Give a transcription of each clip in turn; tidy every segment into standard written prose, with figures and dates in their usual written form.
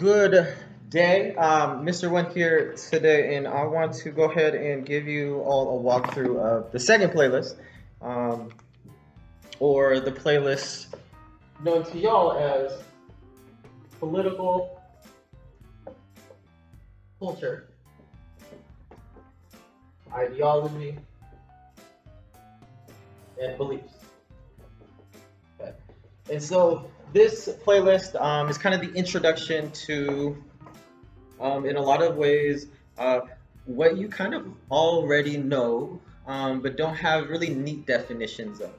Good day, Mr. Nguyen here today, and I want to go ahead and give you all a walkthrough of the second playlist, um, or the playlist known to y'all as political culture, ideology, and beliefs. Okay. And so this playlist is kind of the introduction to, in a lot of ways, uh, what you kind of already know, but don't have really neat definitions of,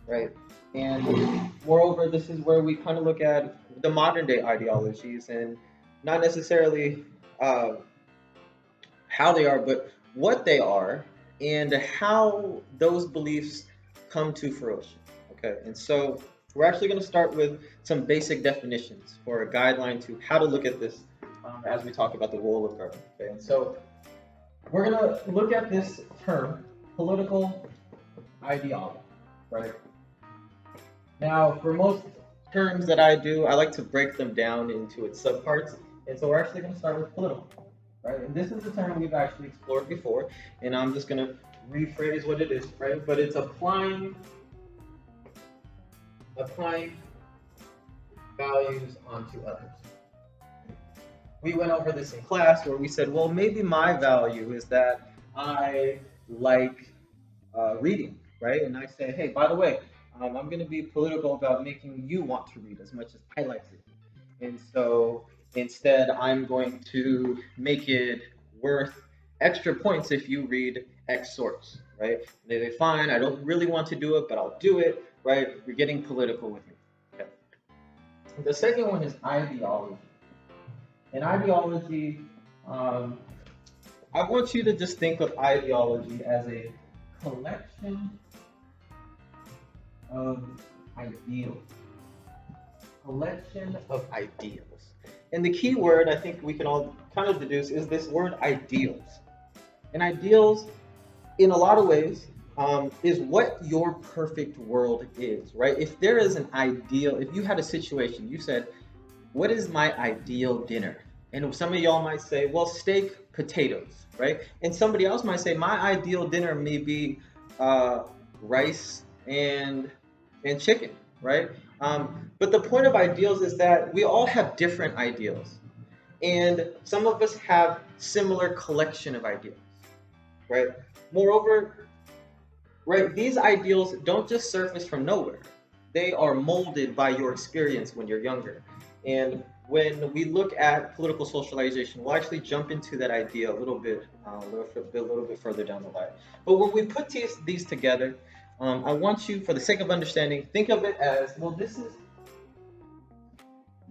right? And moreover, this is where we kind of look at the modern day ideologies and not necessarily uh, how they are, but what they are and how those beliefs come to fruition. Okay, and so we're actually going to start with some basic definitions for a guideline to how to look at this as we talk about the role of government. Okay, and so we're going to look at this term, political ideology, right? Now, for most terms that I do, I like to break them down into its subparts, and so we're actually going to start with political, right? And this is a term we've actually explored before, and I'm just going to rephrase what it is, right? But it's applying values onto others. We went over this in class where we said, well, maybe my value is that I like reading, right? And I say, hey, by the way, I'm going to be political about making you want to read as much as I like reading. And so instead, I'm going to make it worth extra points if you read X source, right? They say, fine, I don't really want to do it, but I'll do it, right? You're getting political with me. Okay. The second one is ideology. And ideology, I want you to just think of ideology as a collection of ideals. Collection of ideals. And the key word I think we can all kind of deduce is this word ideals. And ideals, in a lot of ways, is what your perfect world is, right? If there is an ideal, if you had a situation, you said, what is my ideal dinner? And some of y'all might say, well, steak, potatoes, right? And somebody else might say, my ideal dinner may be rice and chicken, right? But the point of ideals is that we all have different ideals, and some of us have similar collection of ideals, right? Moreover, right, these ideals don't just surface from nowhere. They are molded by your experience when you're younger. And when we look at political socialization, we'll actually jump into that idea a little bit further down the line. But when we put these together, I want you, for the sake of understanding, think of it as, well, this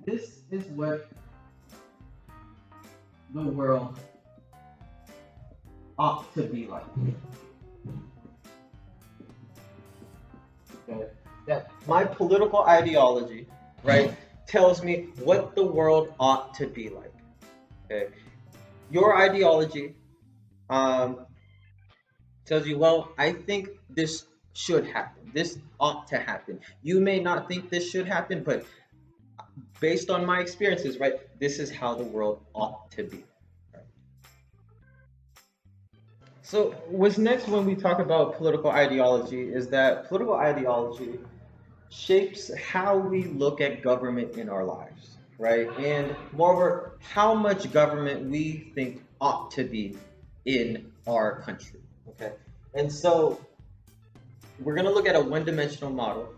is what the world ought to be like. Okay? That my political ideology, right, tells me what the world ought to be like. Okay? Your ideology tells you, well, I think this should happen. This ought to happen. You may not think this should happen, but based on my experiences, right, this is how the world ought to be. Right? So, what's next when we talk about political ideology is that political ideology shapes how we look at government in our lives, right? And moreover, how much government we think ought to be in our country, okay? And so we're going to look at a one-dimensional model.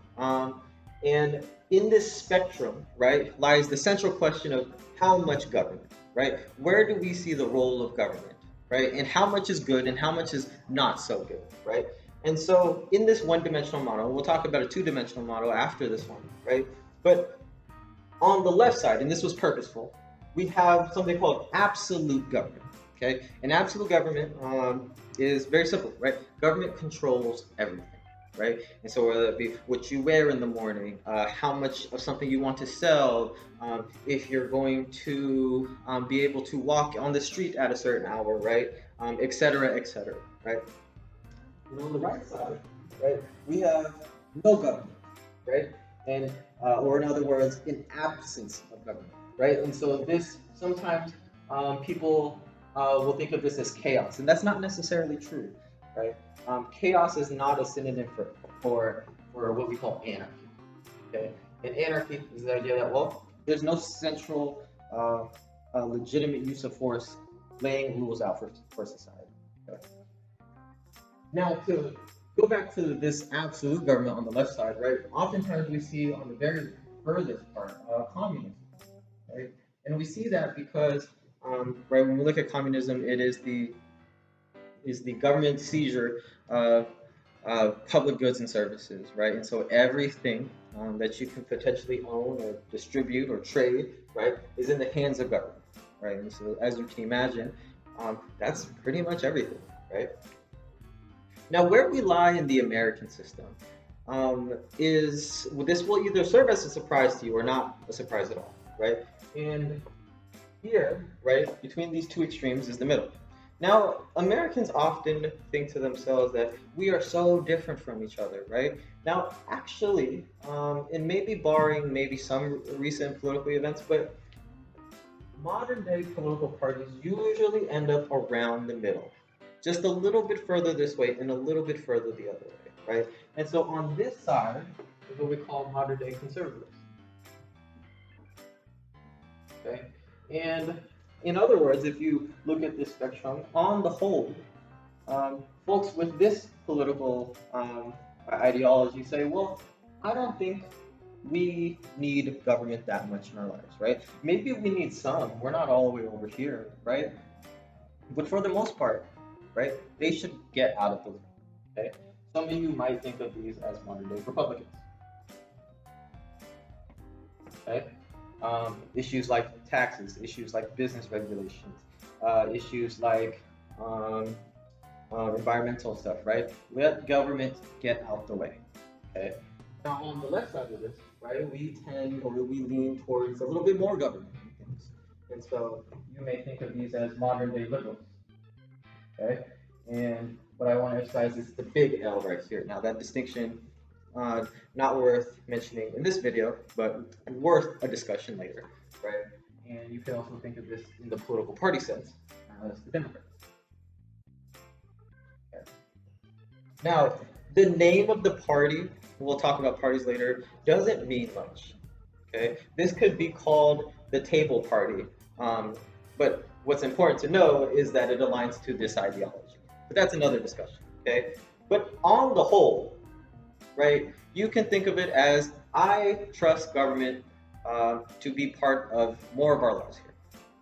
And in this spectrum, right, lies the central question of how much government, right? Where do we see the role of government, right? And how much is good and how much is not so good, right? And so in this one-dimensional model, we'll talk about a two-dimensional model after this one, right? But on the left side, and this was purposeful, we have something called absolute government, okay? And absolute government is very simple, right? Government controls everything, right? And so whether it be what you wear in the morning, how much of something you want to sell, if you're going to be able to walk on the street at a certain hour, right? Et cetera, right? And on the right side, right, we have no government, right? And or in other words, an absence of government. right? And so this sometimes people will think of this as chaos, and that's not necessarily true, right? Chaos is not a synonym for what we call anarchy. Okay, and anarchy is the idea that well, there's no central legitimate use of force laying rules out for society. Okay? Now to go back to this absolute government on the left side, right? Oftentimes we see on the very furthest part communism, right? And we see that because, right, when we look at communism, it is the government seizure of public goods and services, right? And so everything that you can potentially own or distribute or trade, right, is in the hands of government, right? And so as you can imagine, that's pretty much everything, right? Now, where we lie in the American system is this will either serve as a surprise to you or not a surprise at all, right? And here, right, between these two extremes is the middle. Now, Americans often think to themselves that we are so different from each other, right? Now, actually, and maybe barring maybe some recent political events, but modern day political parties usually end up around the middle, just a little bit further this way and a little bit further the other way, right? And so on this side is what we call modern day conservatives, okay? And in other words, if you look at this spectrum, on the whole, folks with this political ideology say, well, I don't think we need government that much in our lives, right? Maybe we need some. We're not all the way over here, right? But for the most part, right, they should get out of the loop. Okay. Some of you might think of these as modern day Republicans. Okay. Issues like taxes, issues like business regulations, issues like environmental stuff, right? Let government get out the way. Okay. Now on the left side of this, right, we tend or we lean towards a little bit more government things. And so you may think of these as modern day liberals. Okay. And what I want to emphasize is the big L right here. Now that distinction, not worth mentioning in this video, but worth a discussion later, right? And you can also think of this in the political party sense as the Democrats. Okay. Now, the name of the party, we'll talk about parties later, doesn't mean much. Okay, this could be called the table party, but what's important to know is that it aligns to this ideology. But that's another discussion. Okay, but on the whole, right, you can think of it as I trust government to be part of more of our lives here.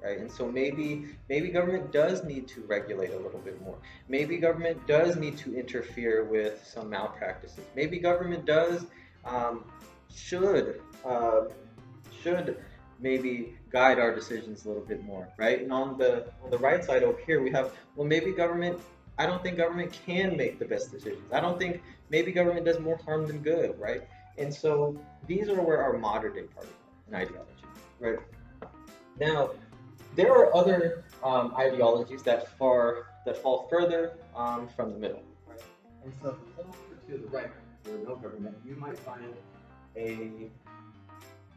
Right, and so maybe government does need to regulate a little bit more. Maybe government does need to interfere with some malpractices. Maybe government does should should maybe guide our decisions a little bit more, right? And on the right side over here, we have well, maybe government. I don't think government can make the best decisions. I don't think maybe government does more harm than good, right? And so these are where our modern day parties are in ideology, right? Now, there are other ideologies that fall further from the middle, right? And so closer to the right, where no government, you might find an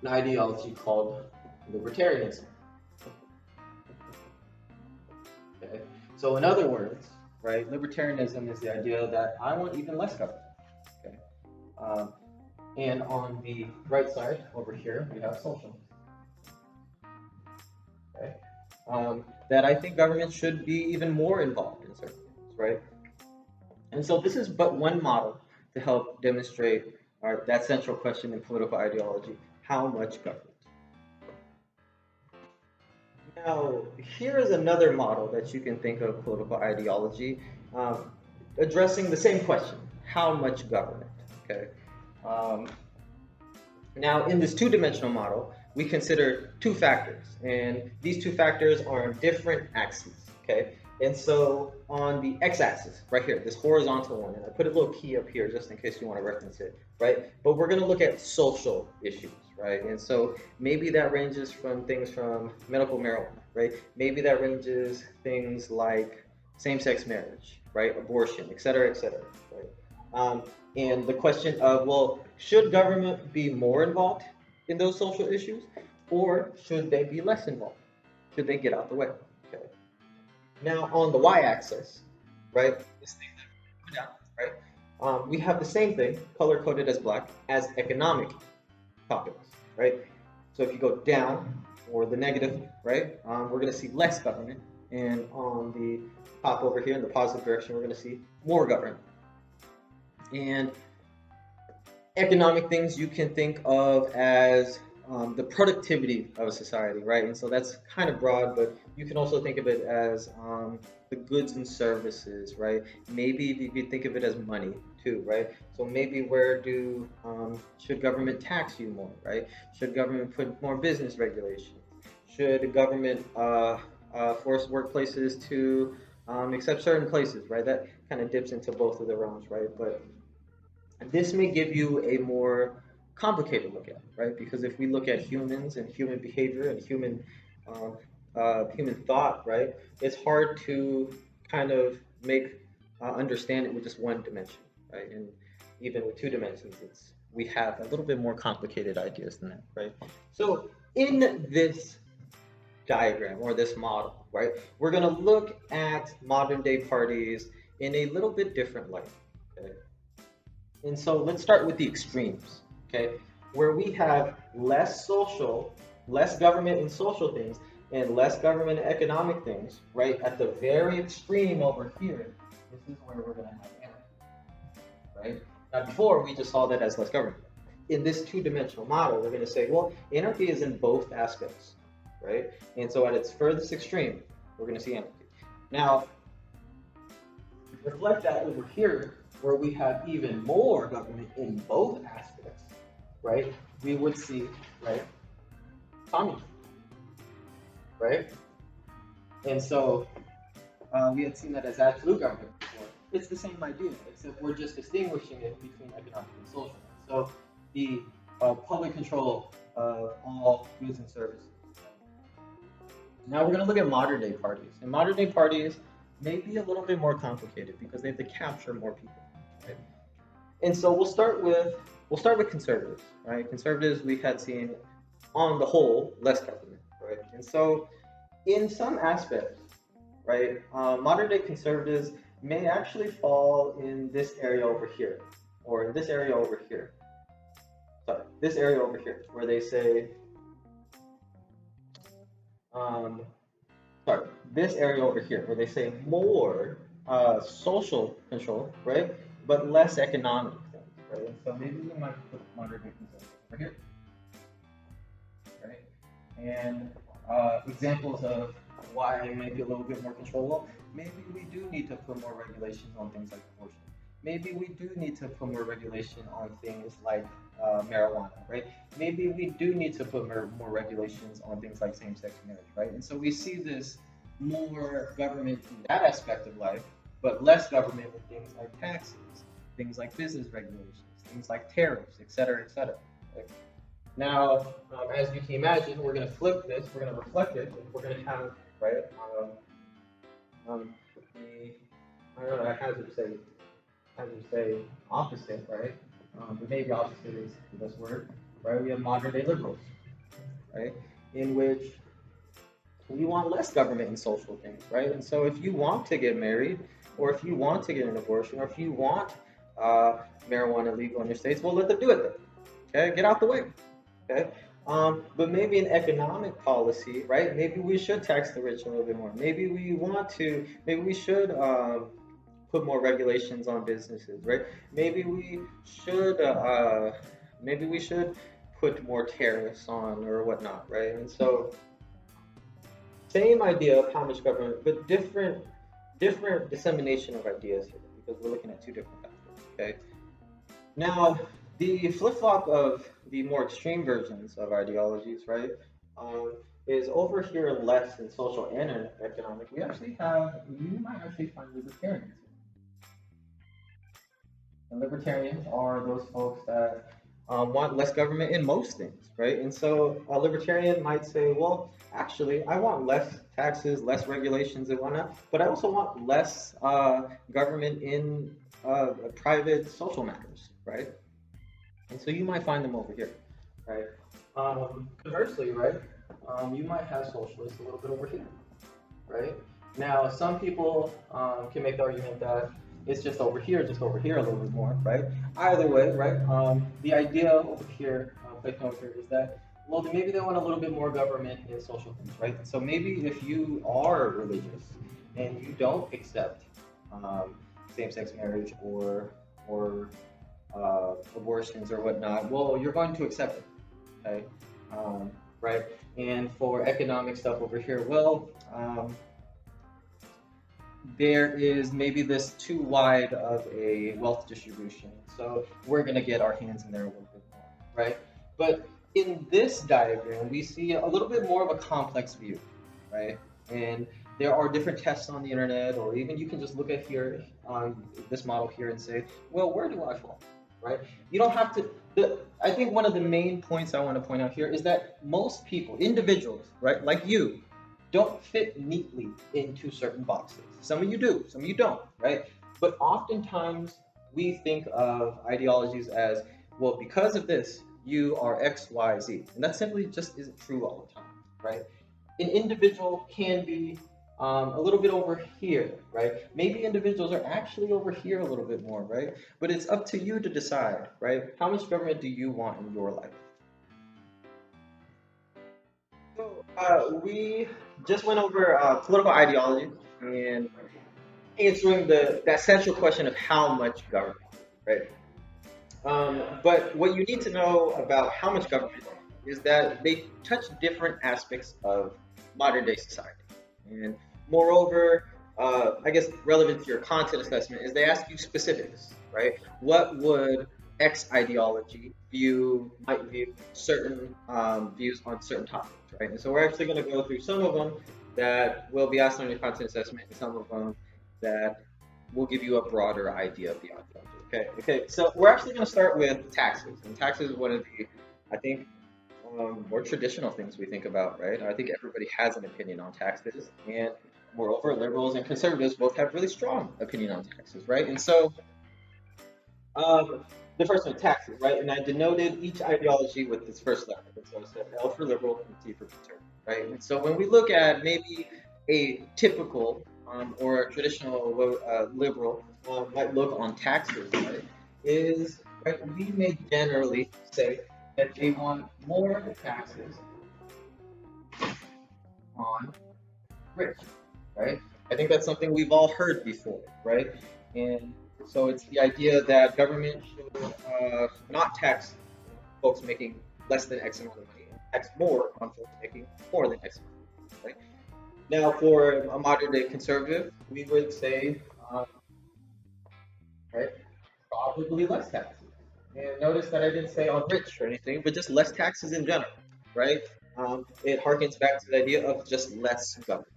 ideology called libertarianism. Okay, so in other words, right, libertarianism is the idea that I want even less government. Okay, and on the right side over here, we have socialism. Okay. That I think government should be even more involved in certain things, right? And so this is but one model to help demonstrate that central question in political ideology: how much government? Now, here is another model that you can think of political ideology addressing the same question: how much government? Okay. Um, Now, in this two-dimensional model, we consider two factors, and these two factors are on different axes, okay? And so on the x-axis, right here, this horizontal one, and I put a little key up here just in case you want to reference it, right? But we're going to look at social issues, right? And so maybe that ranges from things from medical marijuana, right? Maybe that ranges things like same-sex marriage, right? Abortion, et cetera, right? And the question of, well, should government be more involved in those social issues? or should they be less involved? Should they get out the way? Okay. Now on the y-axis, right, this thing that we down, right, we have the same thing, color coded as black, as economic topics, right? So if you go down or the negative, right, we're going to see less government, and on the top over here in the positive direction, we're going to see more government. And economic things you can think of as the productivity of a society, right? And so that's kind of broad, but you can also think of it as the goods and services, right? Maybe you could think of it as money too, right? So maybe where do should government tax you more, right? Should government put more business regulations? Should government force workplaces to accept certain places, right? That kind of dips into both of the realms, right? But this may give you a more complicated look at it, right? Because if we look at humans and human behavior and um, human thought, right, it's hard to kind of make understand it with just one dimension, right? And even with two dimensions, we have a little bit more complicated ideas than that, right? So in this diagram or this model, right, we're going to look at modern day parties in a little bit different light. Okay? And so let's start with the extremes, okay? Where we have less social, less government and social things, and less government and economic things, right? At the very extreme over here, this is where we're going to have anarchy, right? Now, before we just saw that as less government. In this two-dimensional model, we're going to say, well, anarchy is in both aspects, right? And so at its furthest extreme, we're going to see anarchy. Now, reflect that over here where we have even more government in both aspects, right? We would see, right, communism, right? And so we had seen that as absolute government before. It's the same idea, except we're just distinguishing it between economic and social. So the public control of all goods and services. Now we're going to look at modern day parties. And modern day parties may be a little bit more complicated because they have to capture more people. Right? And so we'll start with conservatives, right? Conservatives we had seen on the whole less government, right? And so in some aspects, right, modern day conservatives may actually fall in this area over here, or in this area over here. Sorry, this area over here, where they say, sorry, this area over here, where they say more social control, right, but less economic things, right? And so maybe we might put modern day conservatives over here, right? And examples of why it might be a little bit more control. Well, maybe we do need to put more regulations on things like abortion. Maybe we do need to put more regulation on things like marijuana, right? Maybe we do need to put more regulations on things like same-sex marriage, right? And so we see this more government in that aspect of life, but less government with things like taxes, things like business regulations, things like tariffs, et cetera, et cetera. Right? Now, as you can imagine, we're going to flip this, we're going to reflect it, and we're going to have, right, I don't know, I have to say opposite, right? But maybe opposite is the best word, right? We have modern day liberals, right? In which we want less government and social things, right? And so if you want to get married, or if you want to get an abortion, or if you want marijuana legal in your states, well, let them do it then. Okay, get out the way. Okay, but maybe an economic policy, right? Maybe we should tax the rich a little bit more. Maybe we should put more regulations on businesses, right? Maybe we should put more tariffs on or whatnot, right? And so same idea of how much government, but different dissemination of ideas here because we're looking at two different factors. Okay. Now the flip flop of the more extreme versions of ideologies, right, is over here less in social and in economic. You might actually find libertarians. And libertarians are those folks that want less government in most things, right? And so a libertarian might say, well, actually, I want less taxes, less regulations and whatnot, but I also want less government in private social matters, right? And so you might find them over here, right? Conversely, right, you might have socialists a little bit over here, right? Now, some people can make the argument that it's just over here a little bit more, right? Either way, right? The idea over here, placed over here, is that well, maybe they want a little bit more government in social things, right? So maybe if you are religious and you don't accept um, same-sex marriage or abortions or whatnot, well, you're going to accept it, okay? Um, right? And for economic stuff over here, well, there is maybe this too wide of a wealth distribution. So we're going to get our hands in there a little bit more, right? But in this diagram, we see a little bit more of a complex view, right? And there are different tests on the internet, or even you can just look at here on this model here and say, well, where do I fall, right? You don't have to. I think one of the main points I want to point out here is that most people, individuals, right, like you, don't fit neatly into certain boxes. Some of you do, some of you don't, right? But oftentimes we think of ideologies as, well, because of this, you are X, Y, Z. And that simply just isn't true all the time, right? An individual can be a little bit over here, right? Maybe individuals are actually over here a little bit more, right? But it's up to you to decide, right? How much government do you want in your life? So we just went over political ideology and answering the central question of how much government, right? But what you need to know about how much government is that they touch different aspects of modern day society. And moreover, I guess relevant to your content assessment is they ask you specifics, right? What would X ideology might view certain views on certain topics, right? And so we're actually going to go through some of them that will be asked on your content assessment, and some of them that will give you a broader idea of the ideology. Okay. So we're actually going to start with taxes, and taxes is one of the, I think, more traditional things we think about, right? I think everybody has an opinion on taxes, and moreover, liberals and conservatives both have really strong opinion on taxes, right? And so, the first one, taxes, right? And I denoted each ideology with this first letter. And so I said L for liberal and T for conservative, right? And so when we look at maybe a typical or a traditional liberal might look on taxes, right? Is right? We may generally say that they want more taxes on rich, right? I think that's something we've all heard before, right? And so it's the idea that government should not tax folks making less than X amount of money, and tax more on folks making more than X amount of money, right? Now, for a modern day conservative, we would say, um, right, probably less taxes. And notice that I didn't say on rich or anything, but just less taxes in general, right? It harkens back to the idea of just less government.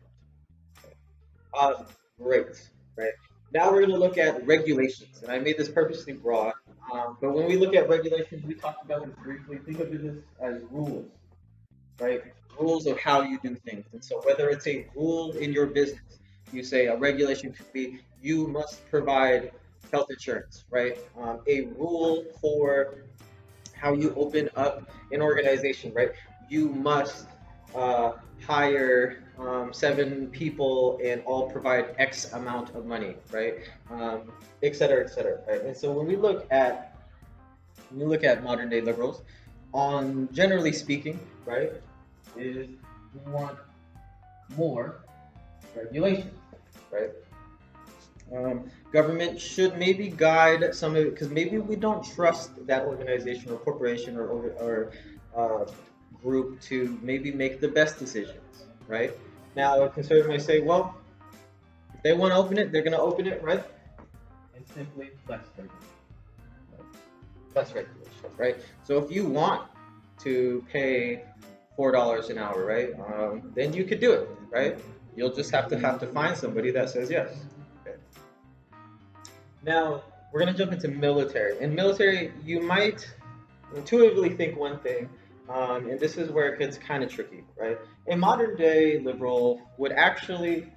Um, great, right? Now we're going to look at regulations, and I made this purposely broad. But when we look at regulations, we talked about this briefly. Think of this as rules, right? Rules of how you do things. And so whether it's a rule in your business, you say a regulation could be you must provide health insurance, right? A rule for how you open up an organization, right? You must uh, hire 7 people and all provide X amount of money, right? Et cetera, right? And so when we look at modern day liberals, on generally speaking, right, is we want more regulations, right? Government should maybe guide some of it because maybe we don't trust that organization or corporation or group to maybe make the best decisions, right? Now, a conservative may say, well, if they want to open it, they're going to open it, right? And simply less regulation, right? So if you want to pay $4 an hour, right, then you could do it, right? You'll just have to find somebody that says yes. Okay. Now we're gonna jump into military. In military, you might intuitively think one thing, and this is where it gets kind of tricky, right? A modern day liberal would actually,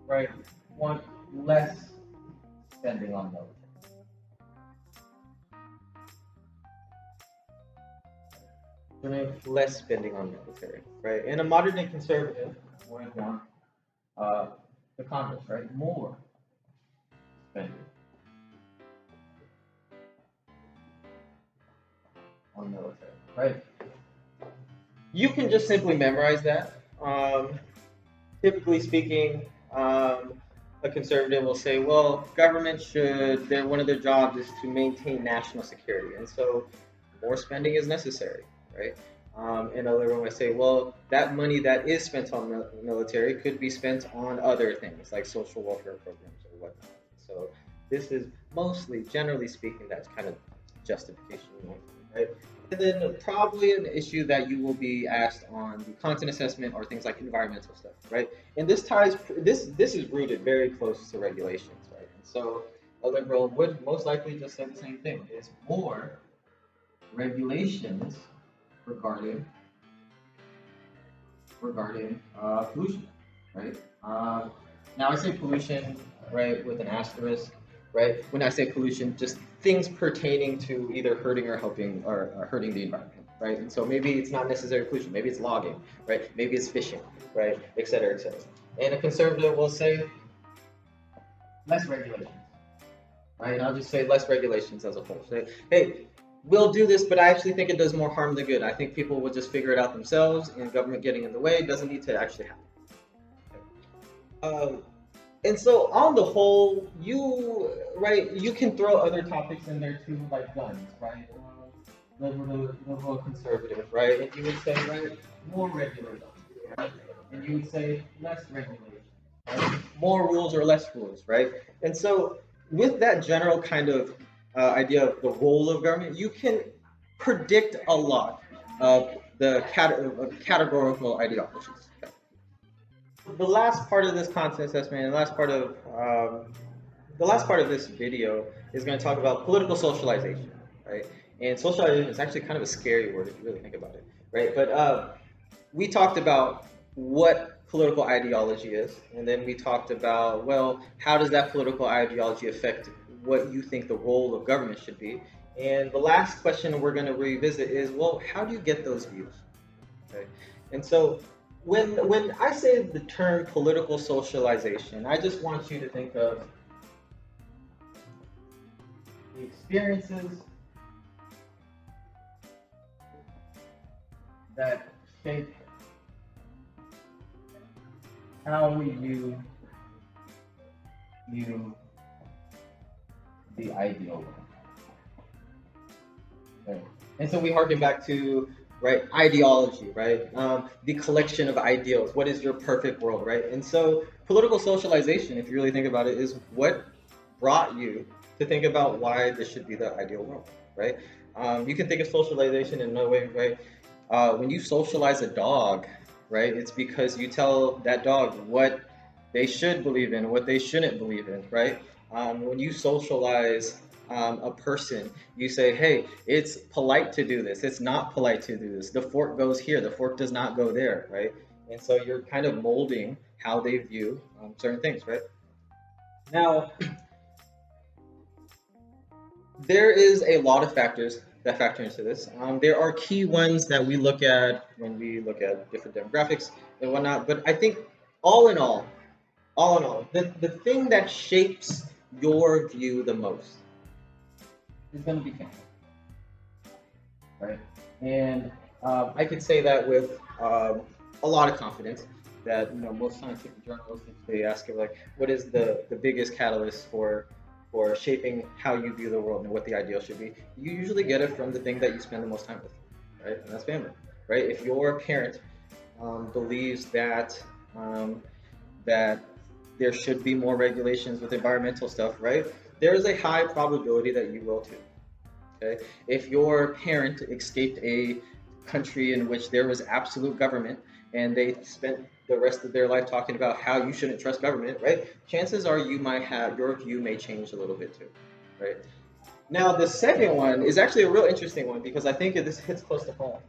right, want less spending on military. less spending on military, right? And a modern day conservative would want uh, the Congress, right? More spending on military, right? You can just simply memorize that. Typically speaking, a conservative will say, well, government should, one of their jobs is to maintain national security. And so more spending is necessary, right? And a liberal might say, well, that money that is spent on military could be spent on other things like social welfare programs or whatnot. So this is mostly, generally speaking, that's kind of justification, right? And then probably an issue that you will be asked on the content assessment or things like environmental stuff, right? And this is rooted very close to regulations, right? And so a liberal would most likely just say the same thing: is more regulations regarding pollution, right? Now I say pollution, right, with an asterisk, right? When I say pollution, just things pertaining to either hurting or helping or hurting the environment, right? And so maybe it's not necessarily pollution, maybe it's logging, right? Maybe it's fishing, right, et cetera, et cetera. And a conservative will say less regulations, right? I'll just say less regulations as a whole. Say, hey, we'll do this, but I actually think it does more harm than good. I think people will just figure it out themselves, and government getting in the way doesn't need to actually happen. Um, and so on the whole, you can throw other topics in there too, like guns, right? Liberal conservative, right? And you would say, right, more regulation, right? And you would say less regulation, right? More rules or less rules, right? And so with that general kind of idea of the role of government, you can predict a lot of of categorical ideologies. The last part of this content assessment and the last part of this video is going to talk about political socialization, right? And socialization is actually kind of a scary word if you really think about it, right? But we talked about what political ideology is, and then we talked about, well, how does that political ideology affect what you think the role of government should be? And the last question we're going to revisit is, well, how do you get those views? Okay? And so when I say the term political socialization, I just want you to think of the experiences that shape how you view the ideal world. Okay. And so we harken back to right ideology, right? The collection of ideals. What is your perfect world, right? And so political socialization, if you really think about it, is what brought you to think about why this should be the ideal world, right? You can think of socialization in another way, right? When you socialize a dog, right, it's because you tell that dog what they should believe in, what they shouldn't believe in, right? When you socialize a person, you say, hey, it's polite to do this. It's not polite to do this. The fork goes here. The fork does not go there, right? And so you're kind of molding how they view certain things, right? Now, there is a lot of factors that factor into this. There are key ones that we look at when we look at different demographics and whatnot. But I think all in all, the thing that shapes your view the most is going to be family, right? And I could say that with a lot of confidence that most scientific journalists, if they ask you like, what is the biggest catalyst for shaping how you view the world and what the ideal should be, you usually get it from the thing that you spend the most time with, right? And that's family, right? If your parent believes that there should be more regulations with environmental stuff, right? There is a high probability that you will too. Okay? If your parent escaped a country in which there was absolute government and they spent the rest of their life talking about how you shouldn't trust government, right? Chances are your view may change a little bit too, right? Now the second one is actually a real interesting one because I think this hits close to home.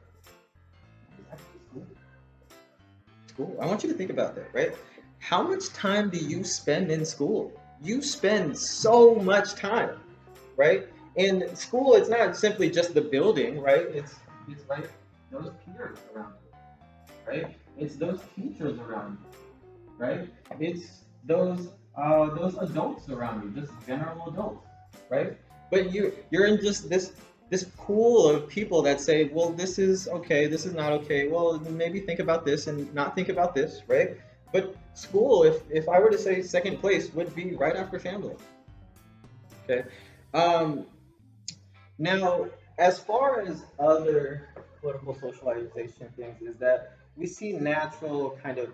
School. I want you to think about that, right? How much time do you spend in school? You spend so much time, right? In school, it's not simply just the building, right? It's right. those peers around you, right? It's those teachers around you, right? It's those adults around you, just general adults, right? But you're in just this pool of people that say, well, this is okay, this is not okay. Well, maybe think about this and not think about this, right? But school, if I were to say second place, would be right after family. Okay. Um, Now, as far as other political socialization things, is that we see natural kind of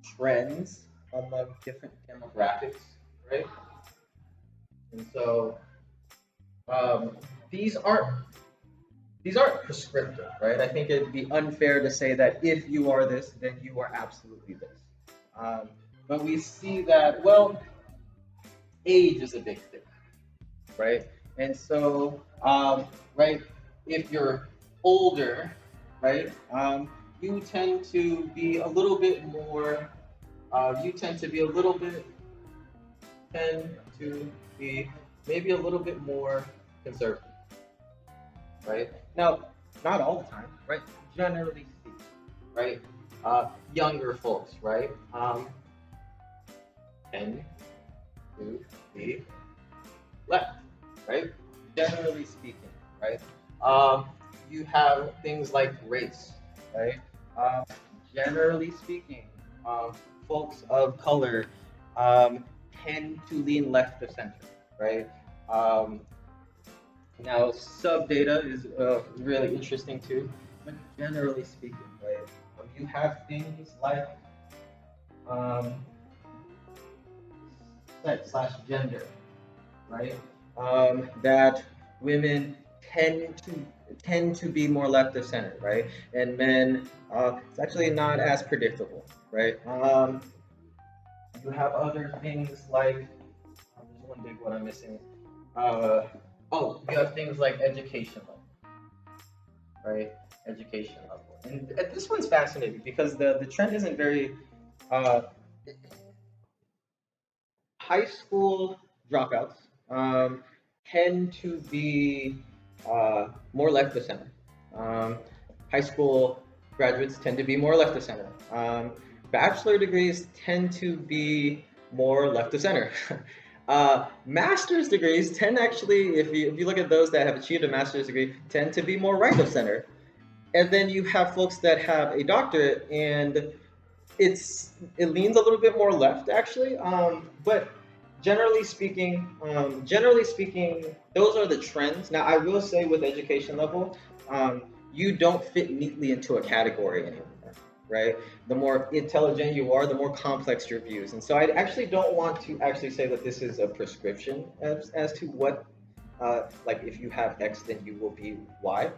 trends among different demographics, right? And so um, these aren't these aren't prescriptive, right? I think it'd be unfair to say that if you are this, then you are absolutely this. Um, but we see that, well, age is a big thing, right? And so, right, if you're older, right, you tend to be a little bit more, you tend to be a little bit, tend to be maybe a little bit more conservative, right? Now, not all the time, right? Generally speaking, right? Younger folks, right, tend to be left, right? Generally speaking, right? Um, you have things like race, right? Um, Generally speaking, um, folks of color tend to lean left of center, right? Um, Now, sub data is really interesting too, but generally speaking, right? You have things like um, sex slash gender, right? That women tend to tend to be more left of center, right? And men, it's actually not as predictable, right? You have other things like there's one big one I'm missing. Uh, oh, you have things like education level, right? Education level, and this one's fascinating because the trend isn't very uh, high school dropouts tend to be more left of center. Um, High school graduates tend to be more left of center. Bachelor degrees tend to be more left of center. Master's degrees tend actually, if you look at those that have achieved a master's degree, tend to be more right of center. And then you have folks that have a doctorate and it leans a little bit more left actually, but generally speaking, those are the trends. Now, I will say with education level, you don't fit neatly into a category anymore, right? The more intelligent you are, the more complex your views. And so I actually don't want to actually say that this is a prescription as to what, like if you have X, then you will be Y,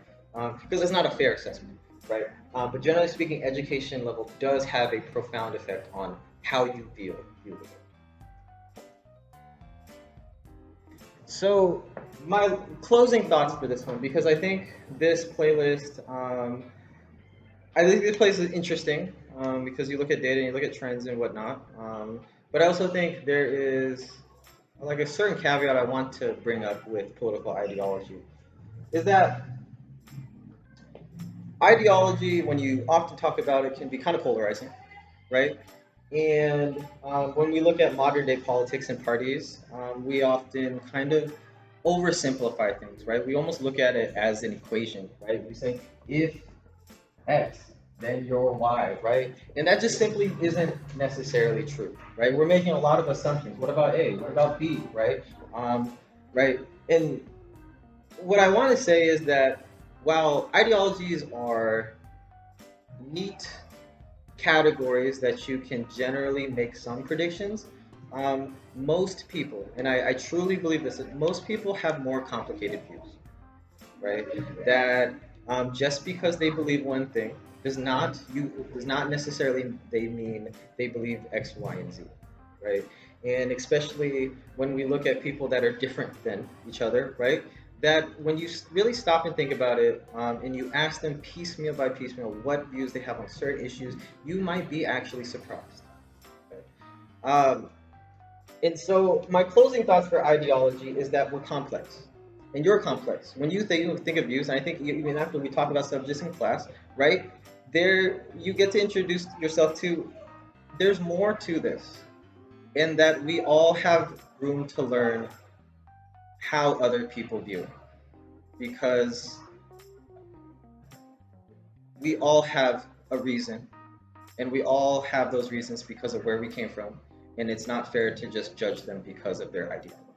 because it's not a fair assessment, right? But generally speaking, education level does have a profound effect on how you view the world. So my closing thoughts for this one, because I think this playlist is interesting because you look at data and you look at trends and whatnot. But I also think there is like a certain caveat I want to bring up with political ideology is that ideology, when you often talk about it, can be kind of polarizing, right? And when we look at modern day politics and parties, we often kind of oversimplify things, right? We almost look at it as an equation, right? We say if X, then you're Y, right? And that just simply isn't necessarily true, right? We're making a lot of assumptions. What about A? What about B, right? Um, right? And what I want to say is that while ideologies are neat categories that you can generally make some predictions, most people, and I truly believe this, that most people have more complicated views, right? That just because they believe one thing does not necessarily they mean they believe X, Y, and Z, right? And especially when we look at people that are different than each other, right? That when you really stop and think about it, and you ask them piecemeal by piecemeal what views they have on certain issues, you might be actually surprised. Okay? And so my closing thoughts for ideology is that we're complex, and you're complex. When you think of views, and I think even after we talk about subjects in class, right? There you get to introduce yourself to there's more to this, in that we all have room to learn how other people view, because we all have a reason, and we all have those reasons because of where we came from, and it's not fair to just judge them because of their ideology.